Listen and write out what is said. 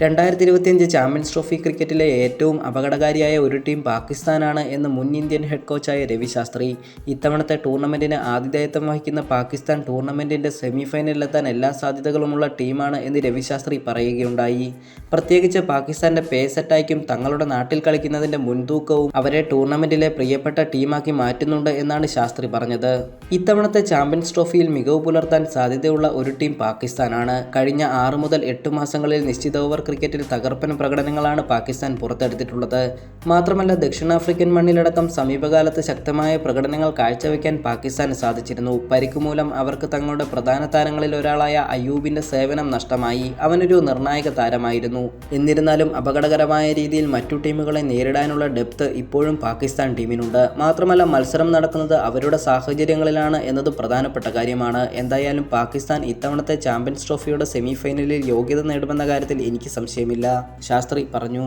2025 champions trophy ക്രിക്കറ്റിലെ ഏറ്റവും അപകടകാരിയായ ഒരു ടീം പാകിസ്ഥാനാണ് എന്ന് മുൻ ഇന്ത്യൻ ഹെഡ് കോച്ചായ രവി ശാസ്ത്രി. ഇത്തവണത്തെ ടൂർണമെൻറ്റിന് ആതിഥേയത്വം വഹിക്കുന്ന പാകിസ്ഥാൻ ടൂർണമെൻറ്റിൻ്റെ സെമിഫൈനലിലെത്താൻ എല്ലാ സാധ്യതകളുമുള്ള ടീമാണ് എന്ന് രവി ശാസ്ത്രി പറയുകയുണ്ടായി. പ്രത്യേകിച്ച് പാകിസ്ഥാൻ്റെ പേസ് അറ്റാക്കും തങ്ങളുടെ നാട്ടിൽ കളിക്കുന്നതിൻ്റെ മുൻതൂക്കവും അവരെ ടൂർണമെൻറ്റിലെ പ്രിയപ്പെട്ട ടീമാക്കി മാറ്റുന്നുണ്ട് എന്നാണ് ശാസ്ത്രി പറഞ്ഞത്. ഇത്തവണത്തെ ചാമ്പ്യൻസ് ട്രോഫിയിൽ മികവ് പുലർത്താൻ സാധ്യതയുള്ള ഒരു ടീം പാകിസ്ഥാനാണ്. കഴിഞ്ഞ 6 മുതൽ 8 മാസങ്ങളിൽ നിശ്ചിത ഓവർ ക്രിക്കറ്റിൽ തകർപ്പൻ പ്രകടനങ്ങളാണ് പാകിസ്ഥാൻ പുറത്തെടുത്തിട്ടുള്ളത്. മാത്രമല്ല ദക്ഷിണാഫ്രിക്കൻ മണ്ണിലടക്കം സമീപകാലത്ത് ശക്തമായ പ്രകടനങ്ങൾ കാഴ്ചവെക്കാൻ പാകിസ്ഥാന് സാധിച്ചിരുന്നു. പരിക്ക് മൂലം അവർക്ക് തങ്ങളുടെ പ്രധാന താരങ്ങളിൽ ഒരാളായ അയ്യൂബിന്റെ സേവനം നഷ്ടമായി. അവനൊരു നിർണായക താരമായിരുന്നു. എന്നിരുന്നാലും അപകടകരമായ രീതിയിൽ മറ്റു ടീമുകളെ നേരിടാനുള്ള ഡെപ്ത് ഇപ്പോഴും പാകിസ്ഥാൻ ടീമിനുണ്ട്. മാത്രമല്ല മത്സരം നടക്കുന്നത് അവരുടെ സാഹചര്യങ്ങളിലാണ് എന്നത് പ്രധാനപ്പെട്ട കാര്യമാണ്. എന്തായാലും പാകിസ്ഥാൻ ഇത്തവണത്തെ ചാമ്പ്യൻസ് ട്രോഫിയുടെ സെമിഫൈനലിൽ യോഗ്യത നേടുമെന്ന കാര്യത്തിൽ എനിക്ക് സംശയമില്ല, ശാസ്ത്രി പറഞ്ഞു.